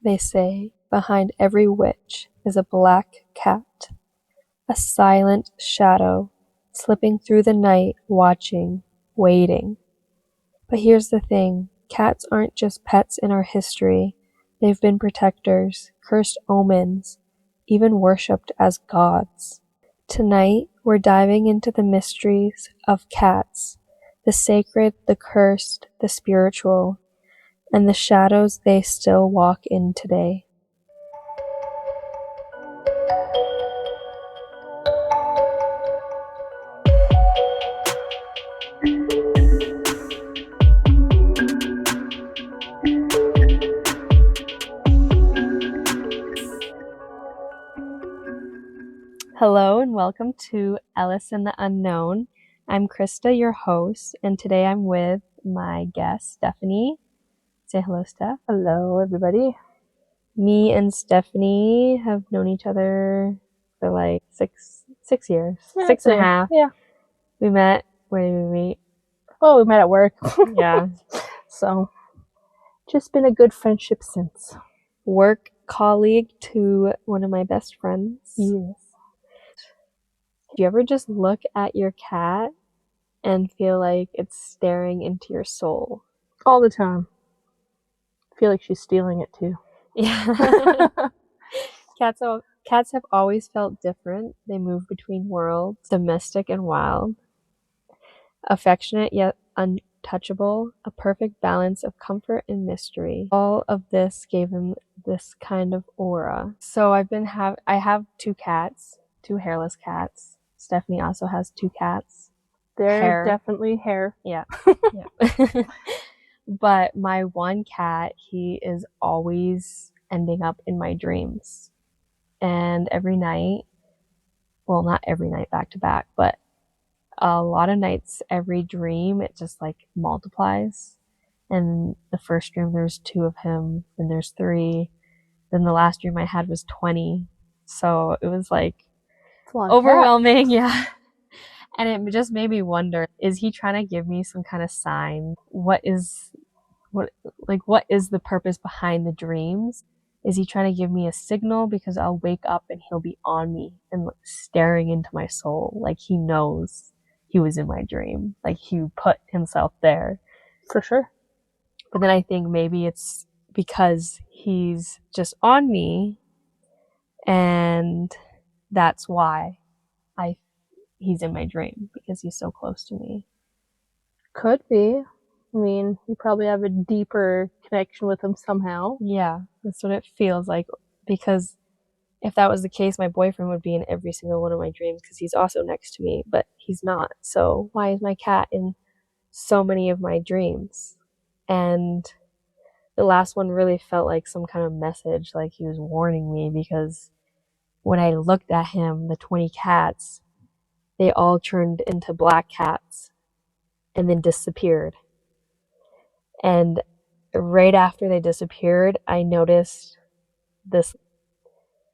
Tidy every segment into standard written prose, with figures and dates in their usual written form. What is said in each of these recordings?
They say behind every witch is a black cat, a silent shadow slipping through the night, watching, waiting. But here's the thing, cats aren't just pets in our history. They've been protectors, cursed omens, even worshipped as gods. Tonight, we're diving into the mysteries of cats, the sacred, the cursed, the spiritual, and the shadows they still walk in today. Hello and welcome to Ellis and the Unknown. I'm Krista, your host, and today I'm with my guest, Stephanie. Say hello, Steph. Hello, everybody. Me and Stephanie have known each other for like six years. Yeah, 6.5. Yeah. We met, where did we meet? Oh, we met at work. Yeah. So, just been a good friendship since. Work colleague to one of my best friends. Yes. Do you ever just look at your cat and feel like it's staring into your soul? All the time. I feel like she's stealing it too. Yeah. Cats have always felt different. They move between worlds, domestic and wild, affectionate yet untouchable, a perfect balance of comfort and mystery. All of this gave them this kind of aura. So I have two cats, two hairless cats. Stephanie also has two cats. They're definitely hair. Yeah. Yeah. But my one cat, he is always ending up in my dreams. And every night, well, not every night back to back, but a lot of nights, every dream, it just like multiplies. And the first dream, there's 2 of him, then there's 3. Then the last dream I had was 20. So it was like overwhelming. Yeah. And it just made me wonder, is he trying to give me some kind of sign? What is the purpose behind the dreams? Is he trying to give me a signal? Because I'll wake up and he'll be on me and staring into my soul. Like he knows he was in my dream. Like he put himself there. For sure. But then I think maybe it's because he's just on me and that's why he's in my dream, because he's so close to me. Could be. I mean, you probably have a deeper connection with him somehow. Yeah, that's what it feels like. Because if that was the case, my boyfriend would be in every single one of my dreams because he's also next to me, but he's not. So why is my cat in so many of my dreams? And the last one really felt like some kind of message, like he was warning me, because when I looked at him, the 20 cats, they all turned into black cats and then disappeared. And right after they disappeared, I noticed this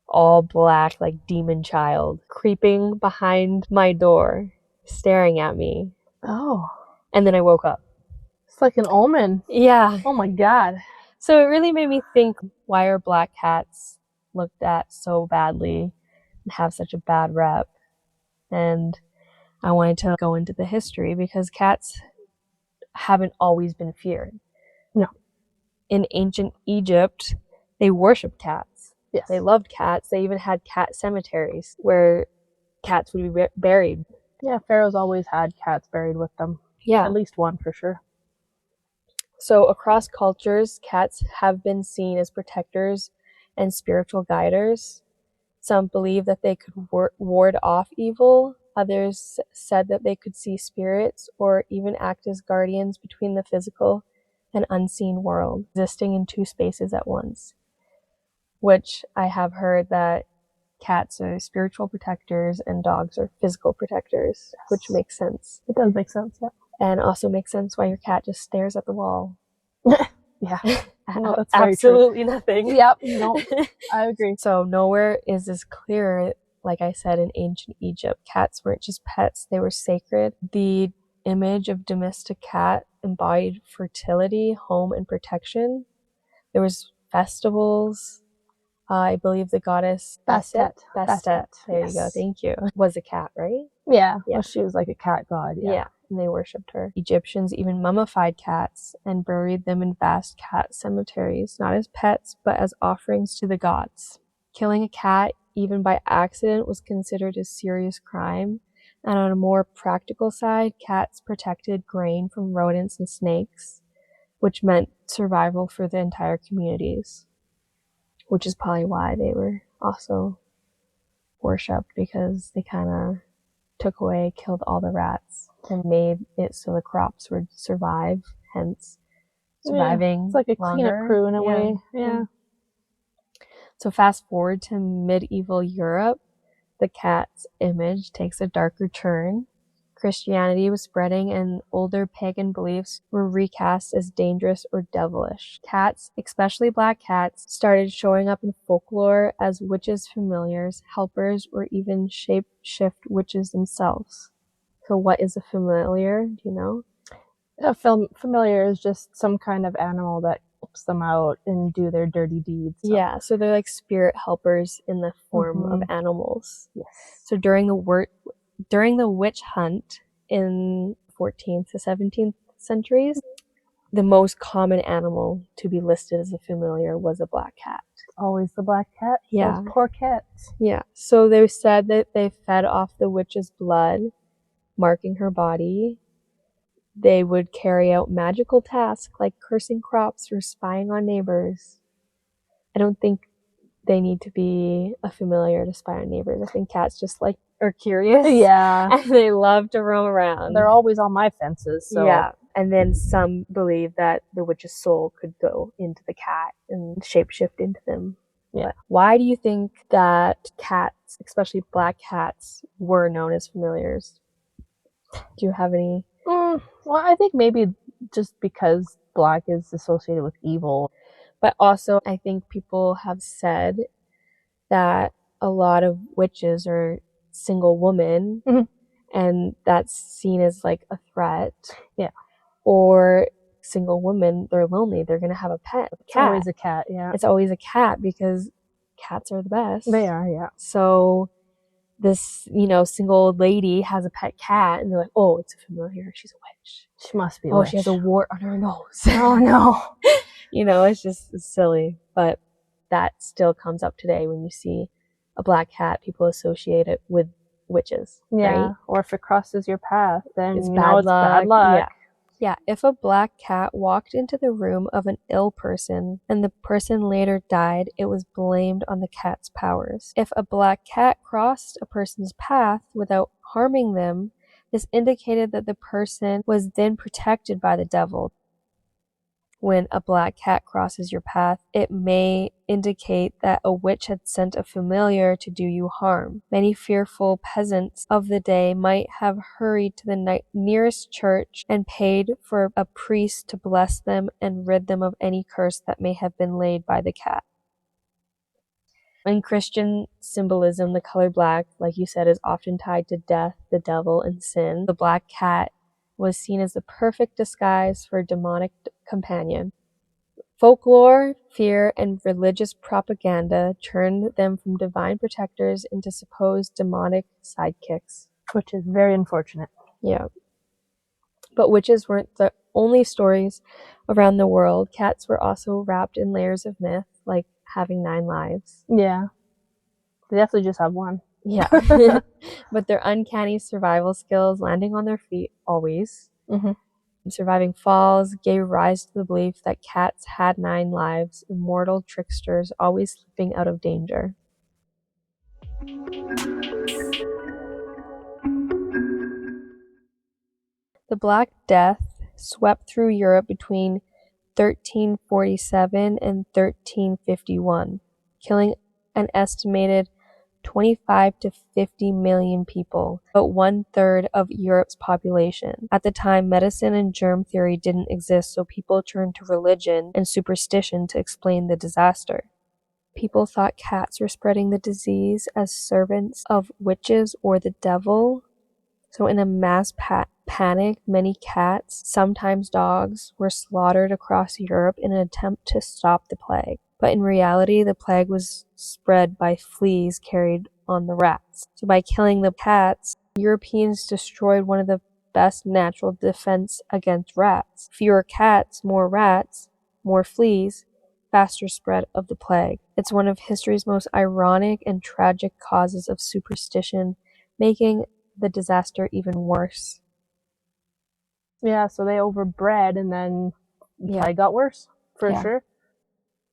all black, like demon child creeping behind my door, staring at me. Oh. And then I woke up. It's like an omen. Yeah. Oh my God. So it really made me think, why are black cats looked at so badly and have such a bad rep? And I wanted to go into the history because cats haven't always been feared. No. In ancient Egypt, they worshipped cats. Yes. They loved cats. They even had cat cemeteries where cats would be buried. Yeah, pharaohs always had cats buried with them. Yeah. At least one for sure. So across cultures, cats have been seen as protectors and spiritual guiders. Some believe that they could ward off evil. Others said that they could see spirits or even act as guardians between the physical and unseen world, existing in 2 spaces at once. Which I have heard that cats are spiritual protectors and dogs are physical protectors, yes. Which makes sense. It does make sense, yeah. And also makes sense why your cat just stares at the wall. Yeah. Well, that's absolutely nothing. Yep. No, I agree. So nowhere is this clear. Like I said, in ancient Egypt, cats weren't just pets, they were sacred. The image of domestic cat embodied fertility, home, and protection. There was festivals. I believe the goddess Bastet. Bastet. There Yes. you go. Thank you. Was a cat, right? Yeah. Yeah. Well, she was like a cat god. Yeah. And they worshipped her. Egyptians even mummified cats and buried them in vast cat cemeteries, not as pets, but as offerings to the gods. Killing a cat, even by accident, was considered a serious crime. And on a more practical side, cats protected grain from rodents and snakes, which meant survival for the entire communities, which is probably why they were also worshipped, because they kind of killed all the rats and made it so the crops would survive, hence surviving. Yeah. It's like a cleanup crew in a way. Yeah. So fast forward to medieval Europe, the cat's image takes a darker turn. Christianity was spreading and older pagan beliefs were recast as dangerous or devilish. Cats, especially black cats, started showing up in folklore as witches' familiars, helpers, or even shape-shift witches themselves. So what is a familiar? Do you know? A familiar is just some kind of animal that helps them out and do their dirty deeds. Yeah, so they're like spirit helpers in the form of animals. Yes. So during the witch hunt in 14th to 17th centuries, the most common animal to be listed as a familiar was a black cat. Always the black cat? Yeah. Those poor cats. Yeah. So they said that they fed off the witch's blood, marking her body. They would carry out magical tasks like cursing crops or spying on neighbors. I don't think they need to be a familiar to spy on neighbors. I think cats just like are curious. Yeah. And they love to roam around. They're always on my fences. So. Yeah. And then some believe that the witch's soul could go into the cat and shapeshift into them. Yeah. But why do you think that cats, especially black cats, were known as familiars? Do you have any? Well, I think maybe just because black is associated with evil. But also, I think people have said that a lot of witches are single women, and that's seen as like a threat. Yeah. Or single women, they're lonely, they're gonna have a pet. It's always a cat. Yeah. It's always a cat because cats are the best. They are. Yeah. So this, single old lady has a pet cat, and they're like, oh, it's a familiar, she's a witch. She must be. Oh, she has a wart on her nose. Oh no. It's just silly, but that still comes up today when you see a black cat. People associate it with witches. Yeah. Right? Or if it crosses your path, then it's bad luck. Yeah. If a black cat walked into the room of an ill person and the person later died, it was blamed on the cat's powers. If a black cat crossed a person's path without harming them, this indicated that the person was then protected by the devil. When a black cat crosses your path, it may indicate that a witch had sent a familiar to do you harm. Many fearful peasants of the day might have hurried to the nearest church and paid for a priest to bless them and rid them of any curse that may have been laid by the cat. In Christian symbolism, the color black, like you said, is often tied to death, the devil, and sin. The black cat was seen as the perfect disguise for a demonic companion. Folklore, fear, and religious propaganda turned them from divine protectors into supposed demonic sidekicks. Which is very unfortunate. Yeah. But witches weren't the only stories around the world. Cats were also wrapped in layers of myth, like having 9 lives. Yeah. They definitely just have one. Yeah. But their uncanny survival skills, landing on their feet always, surviving falls, gave rise to the belief that cats had 9 lives, immortal tricksters always slipping out of danger. The Black Death swept through Europe between 1347 and 1351, killing an estimated 25 to 50 million people, about 1/3 of Europe's population. At the time, medicine and germ theory didn't exist, so people turned to religion and superstition to explain the disaster. People thought cats were spreading the disease as servants of witches or the devil. So in a mass panic, many cats, sometimes dogs, were slaughtered across Europe in an attempt to stop the plague. But in reality, the plague was spread by fleas carried on the rats. So by killing the cats, Europeans destroyed one of the best natural defense against rats. Fewer cats, more rats, more fleas, faster spread of the plague. It's one of history's most ironic and tragic causes of superstition, making the disaster even worse. Yeah, so they overbred and then the plague got worse, for sure.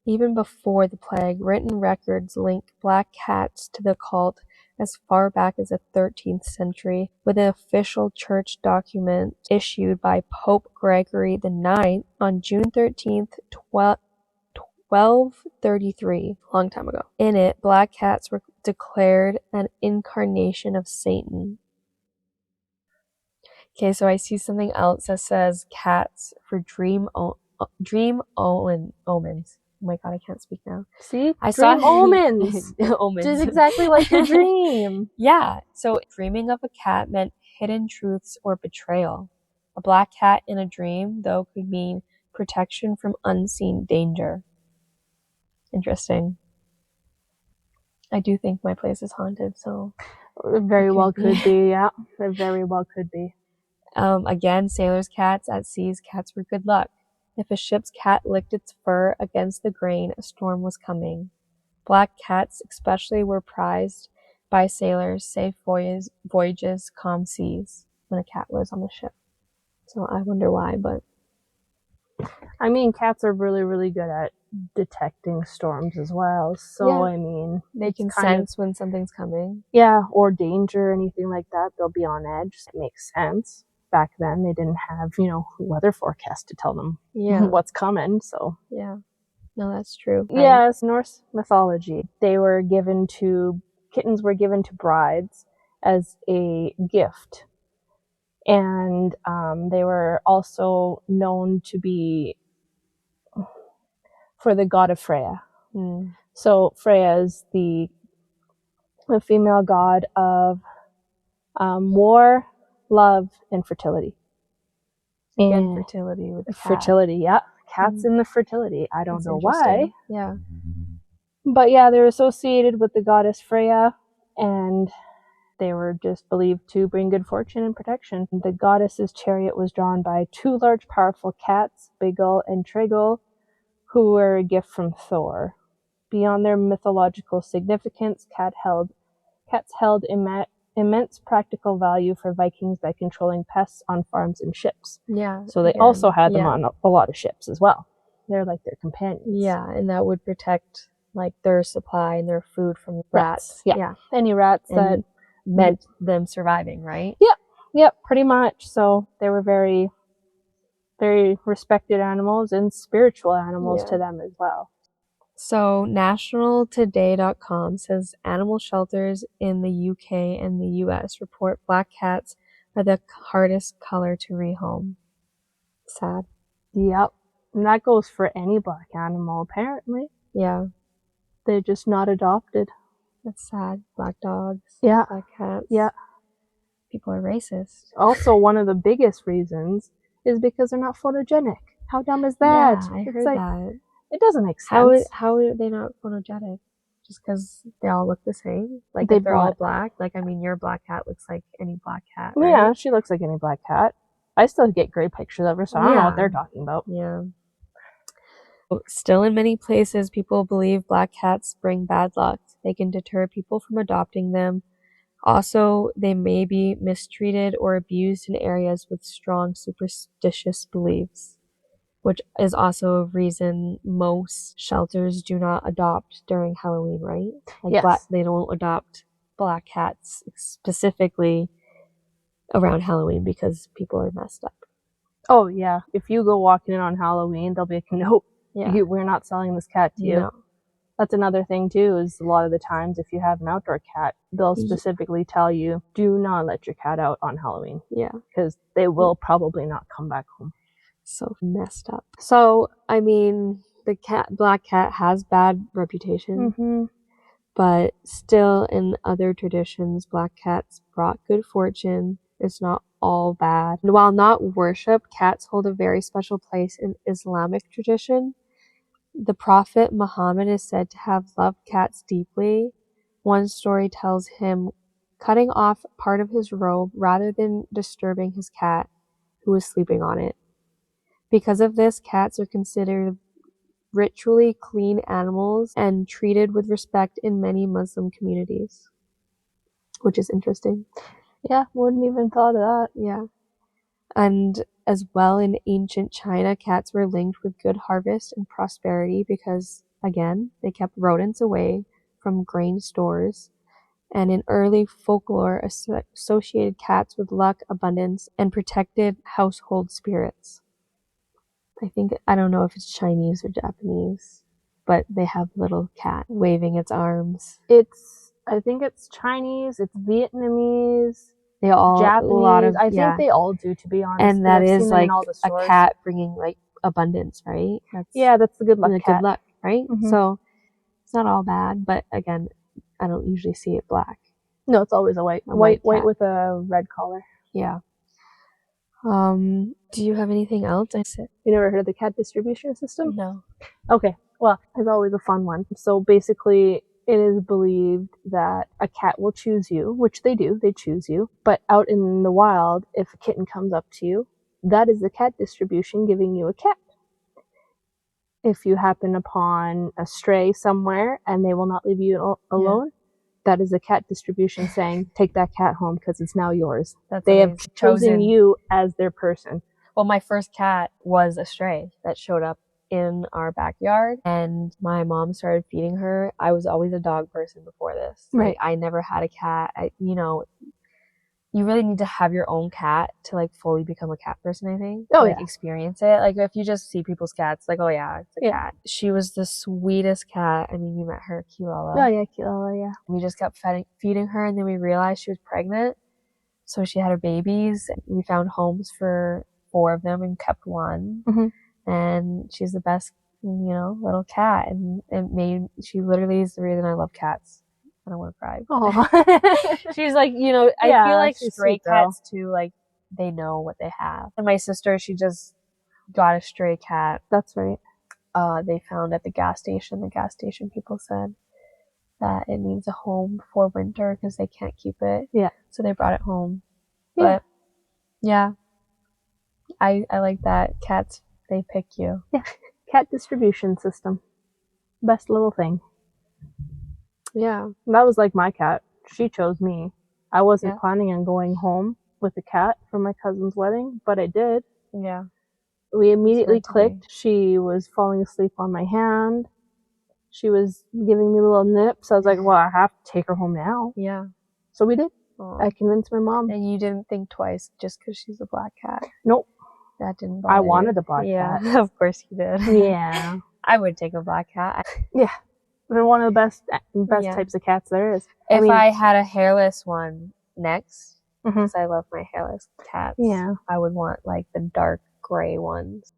Even before the plague, written records link black cats to the cult as far back as the 13th century, with an official church document issued by Pope Gregory IX on June 13th, 1233, a long time ago. In it, black cats were declared an incarnation of Satan. Okay, so I see something else that says cats for dream omens. Oh my god, I can't speak now. See? I dream omens. Omens. Just exactly like your dream. Yeah, so dreaming of a cat meant hidden truths or betrayal. A black cat in a dream, though, could mean protection from unseen danger. Interesting. I do think my place is haunted, so... It very well could be, yeah. It very well could be. Again, sailors' cats at sea's cats were good luck. If a ship's cat licked its fur against the grain, a storm was coming. Black cats especially were prized by sailors, safe voyages, calm seas, when a cat was on the ship. So I wonder why, but... I mean, cats are really, really good at detecting storms as well. So, yeah. I mean... They can sense when something's coming. Yeah, or danger or anything like that. They'll be on edge. It makes sense. Back then, they didn't have, weather forecast to tell them what's coming, so... Yeah. No, that's true. Yes, Norse mythology. Kittens were given to brides as a gift. And they were also known to be for the god of Freya. So Freya is the female god of war, love, and fertility. And fertility with the cat. Fertility, yeah. Cats in the fertility. I don't know why. Yeah. But yeah, they're associated with the goddess Freya, and they were just believed to bring good fortune and protection. The goddess's chariot was drawn by two large, powerful cats, Bigel and Tregel, who were a gift from Thor. Beyond their mythological significance, cats held immense practical value for Vikings by controlling pests on farms and ships. Yeah. So they also had them on a lot of ships as well. They're like their companions. Yeah, and that would protect like their supply and their food from rats. Yeah. Any rats that meant them surviving, right? Yep, pretty much. So they were very, very respected animals and spiritual animals to them as well. So nationaltoday.com says animal shelters in the UK and the US report black cats are the hardest color to rehome. Sad. Yep. And that goes for any black animal, apparently. Yeah. They're just not adopted. That's sad. Black dogs. Yeah. Black cats. Yeah. People are racist. Also, one of the biggest reasons is because they're not photogenic. How dumb is that? Yeah, I heard that. It doesn't make sense. How are they not photogenic? Just because they all look the same? Like, if they're all black? Like, I mean, your black cat looks like any black cat, right? Yeah, she looks like any black cat. I still get great pictures of her, so I don't know what they're talking about. Yeah. Still, in many places, people believe black cats bring bad luck. They can deter people from adopting them. Also, they may be mistreated or abused in areas with strong superstitious beliefs, which is also a reason most shelters do not adopt during Halloween, right? Like they don't adopt black cats specifically around Halloween because people are messed up. Oh, yeah. If you go walking in on Halloween, they'll be like, nope, we're not selling this cat to you. No. That's another thing, too, is a lot of the times if you have an outdoor cat, they'll specifically tell you, do not let your cat out on Halloween. Yeah. Because they will probably not come back home. So messed up. So, I mean, the black cat has bad reputation, but still in other traditions, black cats brought good fortune. It's not all bad. While not worshipped, cats hold a very special place in Islamic tradition. The Prophet Muhammad is said to have loved cats deeply. One story tells him cutting off part of his robe rather than disturbing his cat who was sleeping on it. Because of this, cats are considered ritually clean animals and treated with respect in many Muslim communities, which is interesting. Yeah, wouldn't even thought of that. Yeah. And as well, in ancient China, cats were linked with good harvest and prosperity because, again, they kept rodents away from grain stores. And in early folklore, associated cats with luck, abundance, and protected household spirits. I don't know if it's Chinese or Japanese, but they have a little cat waving its arms. I think it's Chinese, it's Vietnamese, They all, Japanese. a lot of, I think they all do, to be honest. and that is like a stores. cat bringing like abundance, right? That's the good luck cat. Good luck, right? Mm-hmm. So it's not all bad, but again, I don't usually see it black. No, it's always a white with a red collar. Yeah. Do you have anything else? You never heard of the cat distribution system? No. Okay. Well, it's always a fun one. So basically, it is believed that a cat will choose you, which they do, they choose you. But out in the wild, if a kitten comes up to you, that is the cat distribution giving you a cat. If you happen upon a stray somewhere and they will not leave you alone, that is a cat distribution saying, take that cat home because it's now yours. They have chosen you as their person. Well, my first cat was a stray that showed up in our backyard, and my mom started feeding her. I was always a dog person before this. Right. I never had a cat. You really need to have your own cat to like fully become a cat person, I think. Experience it. Like if you just see people's cats, like, oh yeah, it's a cat. She was the sweetest cat. I mean, you met her, Kilala. Oh yeah, Kilala, yeah. We just kept feeding her, and then we realized she was pregnant. So she had her babies. We found homes for 4 of them and kept one. Mm-hmm. And she's the best, little cat. And she literally is the reason I love cats. I don't want to cry. She's like, I feel like stray cats too, like they know what they have. And my sister, she just got a stray cat. That's right. They found at the gas station. The gas station people said that it needs a home before winter because they can't keep it. Yeah. So they brought it home. Yeah. But yeah, I like that. Cats, they pick you. Yeah. Cat distribution system. Best little thing. Yeah. That was like my cat. She chose me. I wasn't planning on going home with a cat for my cousin's wedding, but I did. Yeah. We immediately clicked. She was falling asleep on my hand. She was giving me little nips. I was like, well, I have to take her home now. Yeah. So we did. Aww. I convinced my mom. And you didn't think twice just because she's a black cat? Nope. That didn't bother I wanted a black cat. Yeah, of course you did. Yeah. I would take a black cat. Yeah. They're one of the best types of cats there is. If I had a hairless one next, because I love my hairless cats, I would want like the dark gray ones.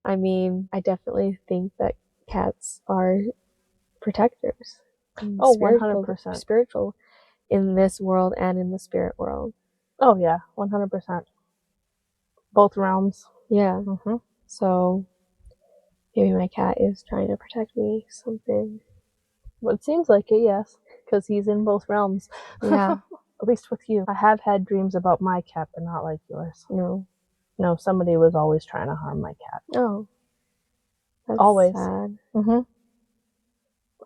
I mean, I definitely think that cats are protectors. Oh, 100%. Spiritual in this world and in the spirit world. Oh, yeah, 100%. Both realms. Yeah. So maybe my cat is trying to protect me, something. Well, it seems like it, yes, because he's in both realms. Yeah. At least with you. I have had dreams about my cat, but not like yours. No, somebody was always trying to harm my cat. Oh. That's always sad.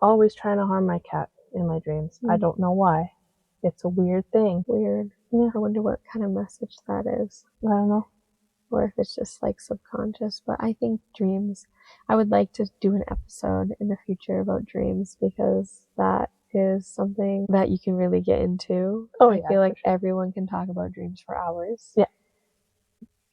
Always trying to harm my cat in my dreams. I don't know why. It's a weird thing. Weird. Yeah. I wonder what kind of message that is. I don't know. Or if it's just like subconscious. But I think dreams, I would like to do an episode in the future about dreams because that is something that you can really get into. I feel like everyone can talk about dreams for hours. Yeah.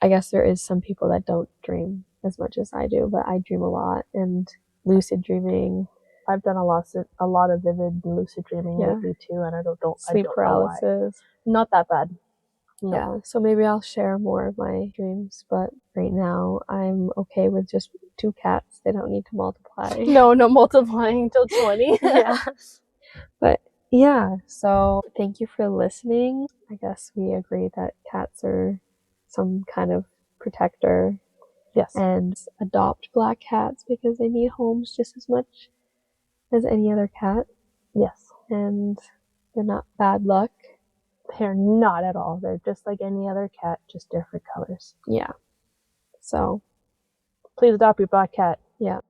I guess there is some people that don't dream as much as I do, but I dream a lot, and lucid dreaming. I've done a lot of vivid lucid dreaming lately too, and I don't sleep paralysis. Not that bad. No. Yeah, so maybe I'll share more of my dreams, but right now I'm okay with just 2 cats. They don't need to multiply. No multiplying till 20. Yeah. But yeah, so thank you for listening. I guess we agree that cats are some kind of protector Yes. And adopt black cats because they need homes just as much as any other cat. Yes. And they're not bad luck. They're not at all. They're just like any other cat, just different colors. Yeah. So, please adopt your black cat. Yeah.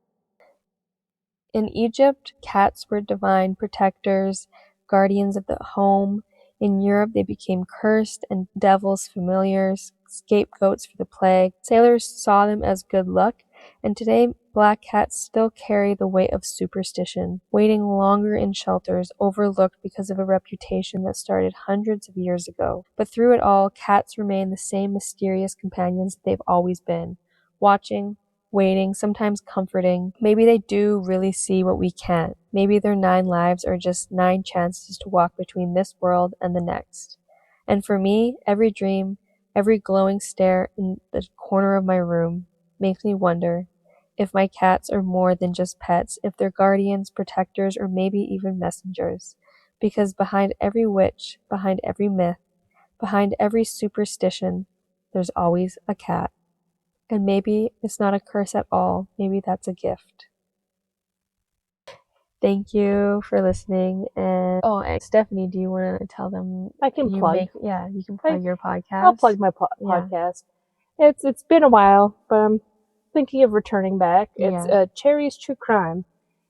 In Egypt, cats were divine protectors, guardians of the home. In Europe, they became cursed and devils' familiars, scapegoats for the plague. Sailors saw them as good luck, and today black cats still carry the weight of superstition, waiting longer in shelters, overlooked because of a reputation that started hundreds of years ago. But through it all, cats remain the same mysterious companions that they've always been, watching, waiting, sometimes comforting. Maybe they do really see what we can't. Maybe their 9 lives are just 9 chances to walk between this world and the next. And for me, every dream, every glowing stare in the corner of my room makes me wonder if my cats are more than just pets, if they're guardians, protectors, or maybe even messengers. Because behind every witch, behind every myth, behind every superstition, there's always a cat. And maybe it's not a curse at all. Maybe that's a gift. Thank you for listening. And Stephanie, do you want to tell them? I can plug. You can plug your podcast. I'll plug my podcast. It's been a while, but I'm thinking of returning back. It's Cherry's True Crime.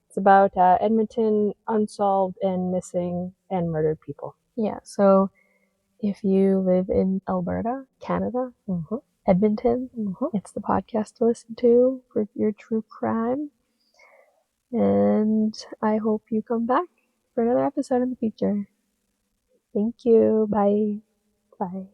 It's about Edmonton unsolved and missing and murdered people. Yeah. So if you live in Alberta, Canada, Edmonton, it's the podcast to listen to for your true crime. And I hope you come back for another episode in the future. Thank you. Bye. Bye.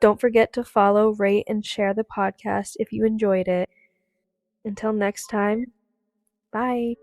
Don't forget to follow, rate, and share the podcast if you enjoyed it. Until next time, bye.